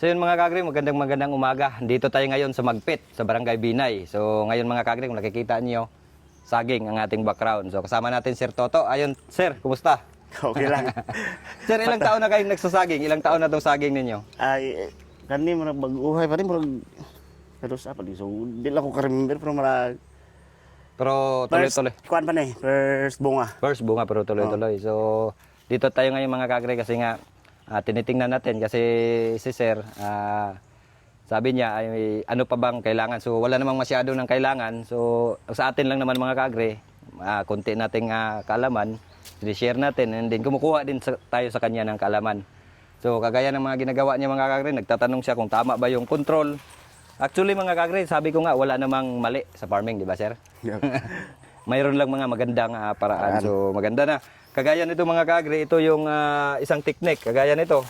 So yun mga kagre, magandang umaga. Dito tayo ngayon sa Magpit, sa Barangay Binay. So ngayon mga kagre, kung nakikita niyo, saging ang ating background. So kasama natin Sir Toto. Ayun, Sir, kumusta? Okay lang. Sir, ilang taon na kayong nagsasaging? Ilang taon na itong saging ninyo? Ay, kani mo baguhay pa rin mo. Pero sa pa so di lang ko ka-remember pero Pero tuloy-tuloy. Kuan pa ni, first bunga. First bunga pero tuloy-tuloy. So dito tayo ngayon mga kagre kasi nga tinitingnan natin kasi si Sir sabi niya ay ano pa bang kailangan. So wala namang masyado ng kailangan. So sa atin lang naman mga kagre, konti nating kaalaman, i-share natin and then kumukuha din tayo sa kanya ng kaalaman. So kagaya ng mga ginagawa niya mga kagre, nagtatanong siya kung tama ba yung control. Actually mga kagre, sabi ko nga wala namang mali sa farming, di ba Sir? Yeah. Mayroon lang mga magandang paraan. So maganda na. Kagaya nito mga kagre, ito yung isang technique. Kagaya nito.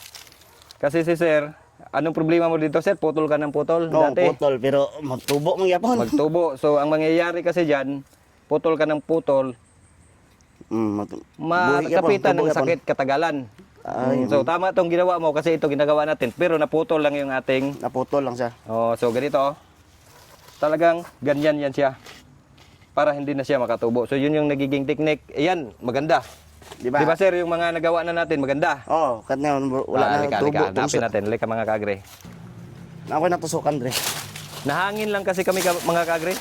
Kasi si Sir, anong problema mo dito Sir? Putol ka ng putol No, dati. putol pero magtubo mo gyapon. Magtubo. So ang mangyayari kasi diyan, putol ka ng putol, makapitan ng sakit katagalan. So tama itong ginawa mo kasi ito ginagawa natin. Pero naputol lang yung ating... Naputol lang siya. Oh, so ganito. Talagang ganyan yan siya. Para hindi na siya makatubo. So yun yung nagiging technique. Ayan, maganda. Di ba? Di ba Sir, yung mga nagawa na natin, maganda. Oh, kanya wala na tubo. Hanapin natin. Halika mga kagre. Ako natusukan dre. Nahangin lang kasi kami mga kagre.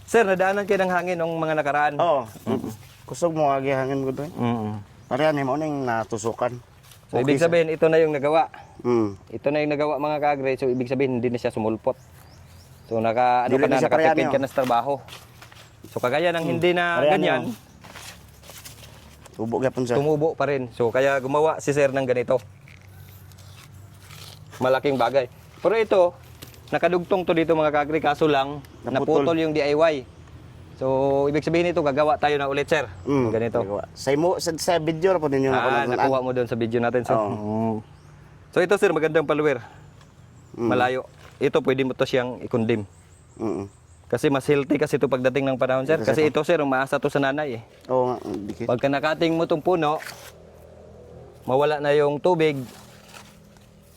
Sir, nadaanan kayo ng hangin nung mga nakaraan. Oh. Kusog mo agi hangin ko dre. Pareha ni mo ning natusukan. So ibig sabihin, ito na yung nagawa. Mm. Ito na yung nagawa mga kagre. So ibig sabihin, hindi na siya sumulpot. So nakatipid ka na sa trabaho. So kagaya ng hindi na ganyan, tubo gyapon siya. tumubo pa rin. So kaya gumawa si Sir ng ganito. Malaking bagay. Pero ito, nakadugtong to dito mga kagre, kaso lang naputol yung DIY. So ibig sabihin ito, gagawa tayo na ulit Sir. Ganito. Sa video ra po ninyo nakuha mo doon sa video natin Sir. So ito Sir, magandang follower. Malayo. Ito pwede mo to siyang i-condemn. Kasi mas healthy kasi ito pagdating ng panahon Sir. Kasi ito Sir, umaasa to sa nanay eh. Oo nga, dikit. Pagka nakating mo itong puno, mawala na yung tubig,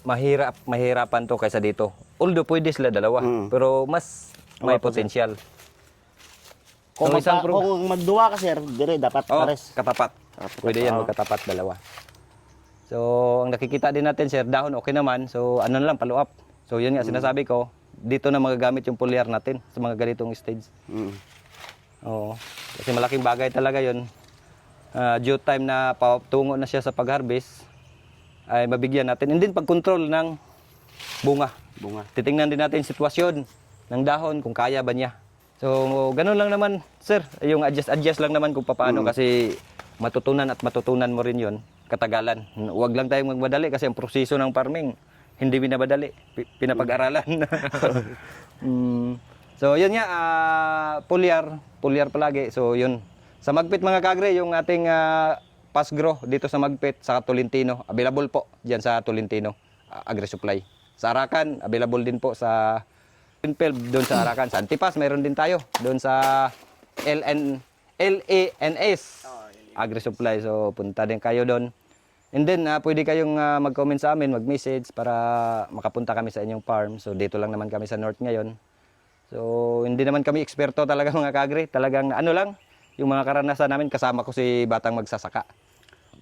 mahirapan to kaysa dito. Although pwede sila dalawa, pero mas may potensyal. Kung magduwa ka sir, dire dapat pares. Katapat. Pwede yan magkatapat dalawa. So, ang nakikita din natin Sir, dahon okay naman. So, ano na lang, follow up. So, yun nga sinasabi ko, dito na magagamit yung foliar natin sa mga ganitong stage. Oo. Kasi malaking bagay talaga yun. Due time na tungo na siya sa pag-harvest, ay mabigyan natin. And then pag-control ng bunga. Titingnan din natin sitwasyon ng dahon, kung kaya ba niya. So, ganun lang naman, Sir. Yung adjust lang naman kung paano kasi matutunan mo rin yun, katagalan. Huwag lang tayong magmadali kasi ang proseso ng farming, hindi binabadali, pinapag-aralan. So, yun nga, foliar palagi. So, yun. Sa Magpit mga kagre, yung ating Pasgrow dito sa Magpit, sa Tolentino, available po dyan sa Tolentino, Agri-Supply. Sa Arakan, available din po sa Pinpel, doon sa Arakan. Sa Antipas, mayroon din tayo. Doon sa LANS, Agri-Supply. So, punta din kayo doon. And then, pwede kayong mag-comment sa amin, mag-message para makapunta kami sa inyong farm. So, dito lang naman kami sa North ngayon. So, hindi naman kami eksperto talaga mga kagre. Talagang ano lang, yung mga karanasan namin, kasama ko si Batang Magsasaka.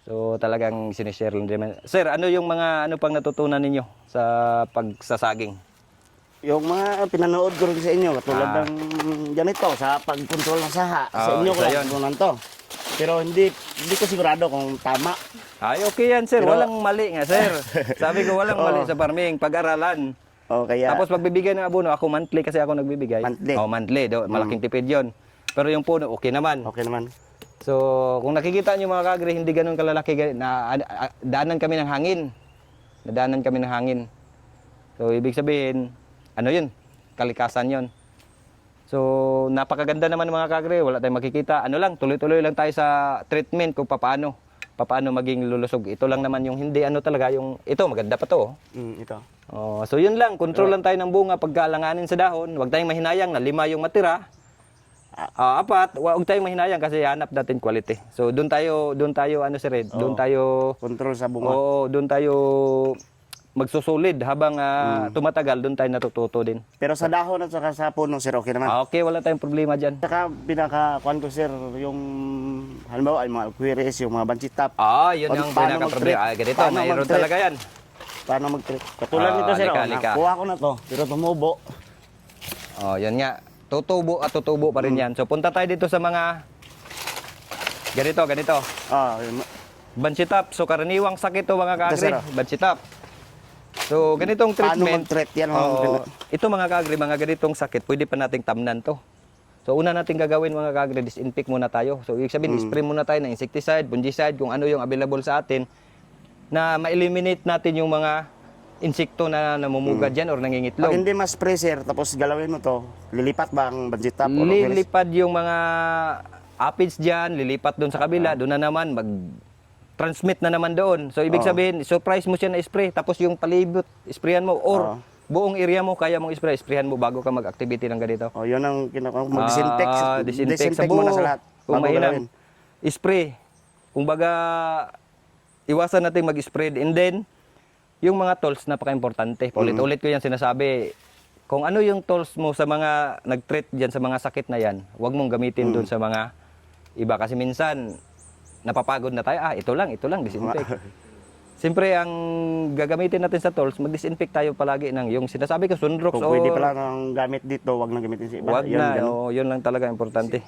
So, talagang sinishare lang din. Sir, ano yung mga pang natutunan ninyo sa pagsasaging? Yung mga pinanood ko rin sa inyo, katulad ng ganito, sa pag-control ng saha. Sa inyo ko lang tutunan to. Pero hindi ko sigurado kung tama. Ay, okay yan, Sir. Walang mali nga, Sir. Sabi ko, walang mali sa farming. Pag-aralan. Kaya, tapos pagbibigay ng abono, ako monthly kasi ako nagbibigay. Monthly. Malaking tipid yun. Pero yung puno, okay naman. Okay naman. So, kung nakikita nyo mga kagre, hindi ganun kalalaki. Daanan kami ng hangin. Nadaanan kami ng hangin. So, ibig sabihin, ano yun? Kalikasan yun. So, napakaganda naman mga kagre. Wala tayong makikita. Ano lang, tuloy-tuloy lang tayo sa treatment kung paano maging lulusog. Ito lang naman yung hindi talaga yung ito maganda pa to. Ito. So yun lang, control lang tayo ng bunga pagkaalanganin sa dahon. Huwag tayong mahinayang na 5 yung matira. 4, huwag tayong mahinayang kasi hanap natin quality. So doon tayo Sir Ed, doon tayo control sa bunga. Oo, doon tayo magsusulid habang tumatagal, doon tayo natututo din. Pero sa dahon at saka sa puno, sir, okay naman. Okay, wala tayong problema dyan. Saka pinaka-kuhan ko, sir, yung halimbawa, yung mga aquarius, yung mga banchitap. Yun yung Paano pinaka-problema. mag-treat? Ganito, Paano mayroon mag-treat? talaga yan. Paano mag-treat? Katulad nito, sir, lika. nakuha ko na to, pero tumubo. Yan nga. Tutubo at tutubo pa rin yan. So, punta tayo dito sa mga ganito. Yun. Banchitap. So, karaniwang sakit to mga Ito, kaagri. sir, Banchitap. So, ganitong Paano treatment. mag-treat yan? Ito mga kaagri, mga ganitong sakit, pwede pa nating tamnan to. So, una nating gagawin mga kaagri, disinfect muna tayo. So, ibig sabihin, spray muna tayo ng insecticide, fungicide, kung ano yung available sa atin, na ma-eliminate natin yung mga insekto na namumugad dyan or Pag nangingitlog. hindi mas spray, sir, tapos galawin mo to, lilipat ba ang banchitap? or aquarius? Lilipad yung mga aphids dyan, lilipat doon sa kabila, doon na naman, mag-transmit na naman doon. So, ibig sabihin, surprise mo siya na spray, tapos yung palibot, sprayan mo, or buong area mo, kaya mong spray, sprayan mo bago ka mag-activity ng ganito. Yun ang mag-disinfect. Disinfect sa muna buo. sa lahat. Kung bago mainam, galawin. spray. Kung baga, iwasan natin mag-spray. And then, yung mga tools, napaka-importante. Paulit-ulit ko yan sinasabi. Kung ano yung tools mo sa mga nag-treat dyan sa mga sakit na yan, huwag mong gamitin doon sa mga iba. Kasi minsan, napapagod na tayo. Ito lang, disinfect. Siyempre, ang gagamitin natin sa tools, mag-disinfect tayo palagi ng yung sinasabi ko, Sunrox Kung pwede pala ang gamit dito, wag nang gamitin sa iba. Wag Yun, na, ganun. yun lang talaga importante.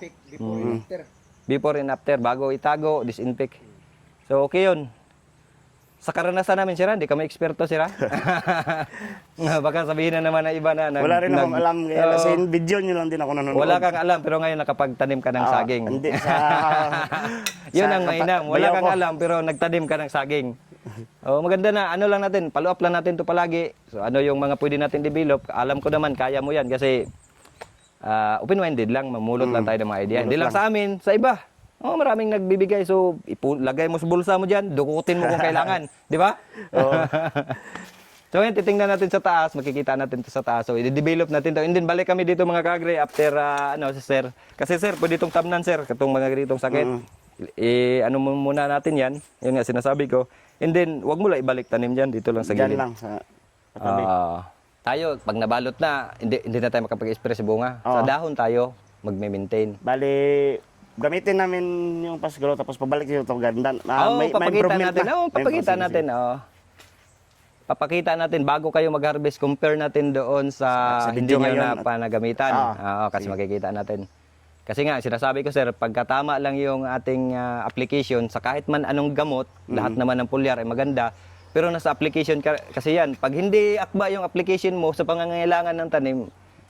Before and after, bago itago, disinfect. So, okay yun. Sa karanasan namin, Sira, hindi kami eksperto, Sira. Baka sabihin na naman ng iba na... Wala rin akong alam. Kasi in video nyo lang din ako nanonood. Wala kang alam, pero ngayon nakapagtanim ka ng saging. Hindi, sa... Yun sa ang mainam. Wala bayaw kang ko. alam, pero nagtanim ka ng saging. Maganda na. Ano lang natin, follow up lang natin to palagi. So, ano yung mga pwede natin develop. Alam ko naman, kaya mo yan. Kasi open-minded lang, mamulot lang tayo ng mga idea. Hindi lang sa amin, sa iba. Maraming nagbibigay. So, lagay mo sa bulsa mo dyan, dukutin mo kung kailangan. Di ba? So, ngayon, titingnan natin sa taas. Makikita natin to sa taas. So, i-develop natin to. And then, balik kami dito mga kagre after, si sir. Kasi sir, pwede itong tamnan, sir. Katong mga ganitong sakit. Ano muna natin yan. Yun nga, sinasabi ko. And then, wag mo lang ibalik tanim dyan. Dito lang sa Diyan gilid. lang sa katabi. Tayo, pag nabalot na, hindi na tayo makapag-spray sa bunga. Sa dahon tayo, magme-maintain. Bali, gamitin namin yung pasgalo tapos pabalik yung ito ganda. Papakita improvement natin. na. Papakita natin. Papakita natin bago kayo mag-harvest, compare natin doon sa hindi video nyo ngayon. na panagamitan. Kasi makikita natin. Kasi nga, sinasabi ko sir, pagkatama lang yung ating application sa kahit man anong gamot, lahat naman ng pulyar ay maganda. Pero nasa application kasi yan, pag hindi akba yung application mo sa pangangailangan ng tanim,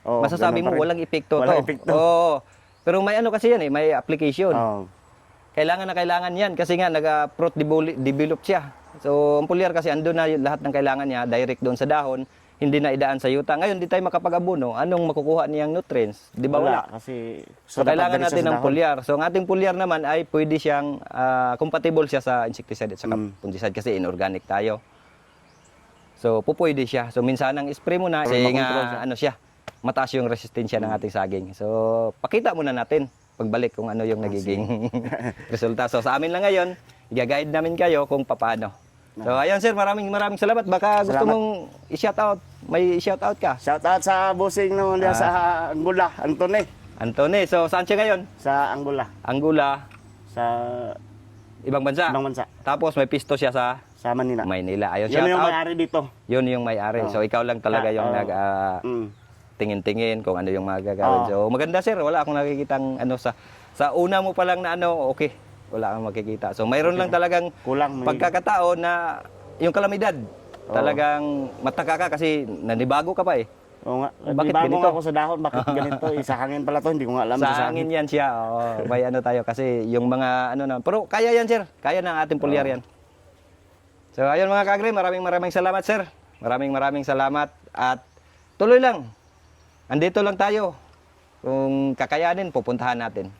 masasabi mo walang epekto to. Pero may ano kasi yan may application. Kailangan na kailangan yan kasi nga nag-fruit develop siya. So, ang pulyar kasi andun na lahat ng kailangan niya, direct doon sa dahon, hindi na idaan sa yuta. Ngayon, di tayo makapag-abono, anong makukuha niyang nutrients? Di ba wala? Kasi, So, kailangan natin ng pulyar. So, ang ating pulyar naman ay pwede siyang, compatible siya sa insecticide at saka fungicide kasi inorganic tayo. So, pupwede siya. So, minsan ang spray mo na, kasi nga, mataas yung resistensya ng ating saging. So, pakita muna natin pagbalik kung ano yung nagiging resulta. So, sa amin lang ngayon, i-guide namin kayo kung paano. So, ayun sir, maraming salamat. Baka gusto mong i-shoutout. May i-shoutout ka? Shoutout sa bossing naman diyan sa Angola, Antone. So, saan siya ngayon? Sa Angola. Angola. Sa Ibang bansa. ibang bansa. Tapos may pisto siya sa Sa Manila. Maynila. Ayun, Yun yung shoutout. may-ari dito. Yun yung may-ari. So, ikaw lang talaga yung tingin-tingin kung ano yung magagawin. So, maganda sir. Wala akong nakikitang sa una mo pa lang na okay. Wala kang makikita. So, mayroon lang talagang Kulang. pagkakataon na yung kalamidad. Talagang mataka ka kasi nanibago ka pa eh. Oo nga. Bakit Bago ganito? ako sa dahon, bakit ganito? Sa hangin pala to, hindi ko nga alam. Sa hangin yan siya. May tayo kasi yung mga pero kaya yan sir. Kaya ng ating pulyar yan. So, ayun mga kagre, maraming salamat sir. Maraming salamat at tuloy lang. Andito lang tayo. Kung kakayanin, pupuntahan natin.